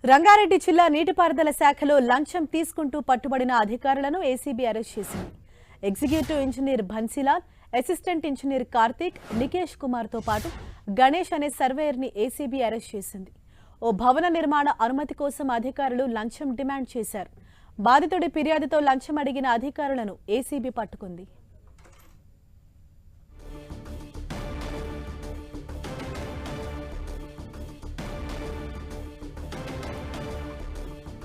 రంగారెడ్డి జిల్లా నీటిపారుదల శాఖలో లంచం తీసుకుంటూ పట్టుబడిన అధికారులను ఏసీబీ అరెస్ట్ చేసింది. Executive engineer Bansilal, assistant engineer Karthik, Nikesh కుమార్తో పాటు గణేష్ అనే సర్వేయర్ని ఏసీబీ అరెస్ట్ చేసింది. ఓ భవన నిర్మాణ అనుమతి కోసం అధికారులు లంచం డిమాండ్ చేశారు. బాధితుడి ఫిర్యాదుతో లంచం అడిగిన అధికారులను ఏసీబీ పట్టుకుంది.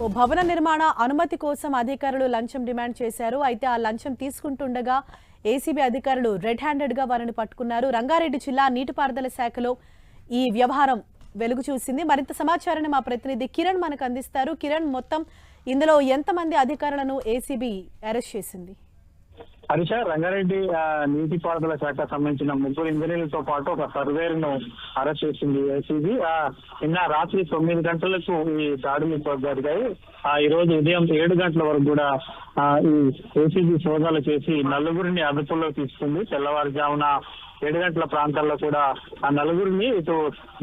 ఓ భవన నిర్మాణ అనుమతి కోసం అధికారులు లంచం డిమాండ్ చేశారు. అయితే ఆ లంచం తీసుకుంటుండగా ఏసీబీ అధికారులు రెడ్ హ్యాండెడ్ గా వారిని పట్టుకున్నారు. రంగారెడ్డి జిల్లా నీటిపారుదల శాఖలో ఈ వ్యవహారం వెలుగు చూసింది. మరింత సమాచారాన్ని మా ప్రతినిధి కిరణ్ మనకు అందిస్తారు. కిరణ్, మొత్తం ఇందులో ఎంతమంది అధికారులను ఏసీబీ అరెస్ట్ చేసింది? హరీష, రంగారెడ్డి నీటిపారుదల శాఖ సంబంధించిన 3 ఇంజనీర్లతో పాటు ఒక సర్వేర్ ను అరెస్ట్ చేసింది ఏసీబీ. నిన్న రాత్రి 9 గంటలకు ఈ దాడులు జరిగాయి. ఈ రోజు ఉదయం 7 గంటల వరకు కూడా ఈ ఏసీబీ సోదాలు చేసి నలుగురిని అదుపులో తీసుకుంది. తెల్లవారుజామున 7 గంటల ప్రాంతాల్లో కూడా ఆ నలుగురిని ఇటు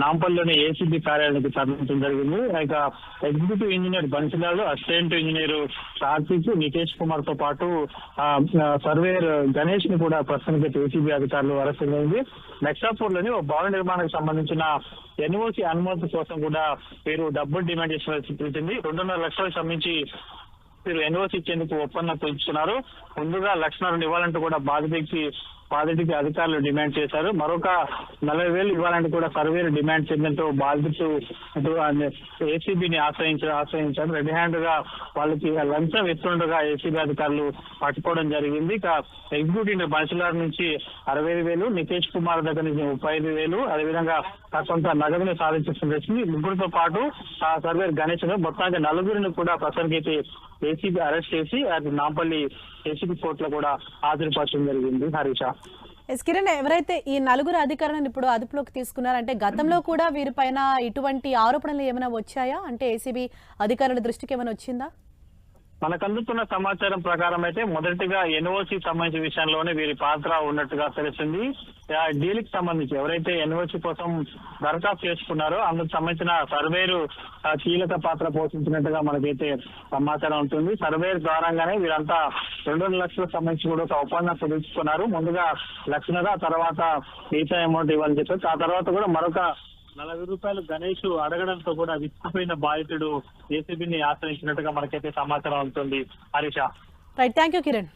నాంపల్లిలోని ఏసీబీ కార్యాలయానికి తరలించడం జరిగింది. ఇక executive engineer Bansilal, assistant engineer Karthik, Nikesh Kumar తో పాటు సర్వేయర్ గణేష్ ని కూడా ప్రస్తుతానికి ఏసీబీ అధికారులు అరెస్ట్ చేసింది. నక్సాపూర్ లోని ఒక భవన నిర్మాణానికి సంబంధించిన ఎన్ఓసీ అనుమతి కోసం కూడా వీరు డబ్బులు డిమాండ్ చేసిన తెలిసింది. 2.5 లక్షలకు సంబంధించి వీరు ఎన్ఓసీ ఇచ్చేందుకు ఒప్పందం కుదుర్చుకున్నారు. ముందుగా 1.5 లక్షలు ఇవ్వాలంటూ కూడా బాధితుడికి అధికారులు డిమాండ్ చేశారు. మరొక 40,000 ఇవ్వాలంటూ కూడా సర్వేలు డిమాండ్ చేయడంతో బాధితుడు ఏసీబీని ఆశ్రయించారు. రెడ్ హ్యాండ్ గా వాళ్ళకి లంచం ఇస్తుండగా ఏసీబీ అధికారులు పట్టుకోవడం జరిగింది. ఇక ఎగ్జిక్యూటివ్ బన్సీలాల్ నుంచి 65,000, నికేష్ కుమార్ దగ్గర నుంచి 35,000, అదేవిధంగా కొంత నగదుని సాధించాల్సి ముగ్గురితో పాటు సర్వేర్ గణేష్ మొత్తానికి 4 కూడా ప్రస్తుతానికి ఏసీబీ అరెస్ట్ చేసి నాంపల్లి ఏసీబీ కోర్టులో కూడా హాజరుపరచడం జరిగింది. హరీష, కిరణ్, ఎవరైతే ఈ 4 అధికారులను ఇప్పుడు అదుపులోకి తీసుకున్నారంటే గతంలో కూడా వీరిపైన ఇటువంటి ఆరోపణలు ఏమైనా వచ్చాయా? అంటే ఏసీబీ అధికారుల దృష్టికి ఏమైనా వచ్చిందా? మనకు అందుతున్న సమాచారం ప్రకారం అయితే మొదటిగా ఎన్ఓసీ సంబంధించిన విషయంలోనే వీరి పాత్ర ఉన్నట్టుగా తెలిసింది. డీల్కి సంబంధించి ఎవరైతే ఎన్ఓసీ కోసం దరఖాస్తు చేసుకున్నారో అందుకు సంబంధించిన సర్వేరు కీలక పాత్ర పోషించినట్టుగా మనకైతే సమాచారం ఉంటుంది. సర్వేర్ ద్వారాగానే వీరంతా 2.5 లక్షలకు సంబంధించి కూడా ఒక ఒప్పందం కుదుర్చుకున్నారు. ముందుగా 1.5 లక్ష, తర్వాత మిగతా అమౌంట్ ఇవ్వాలని చెప్పారు. ఆ తర్వాత కూడా మరొక 40 రూపాయలు గణేష్ అడగడంతో కూడా విసిగిపోయిన బాధితుడు ఏసీబీని ఆశ్రయించినట్టుగా మనకైతే సమాచారం ఉంటుంది. Harisha, right, thank you Kiran.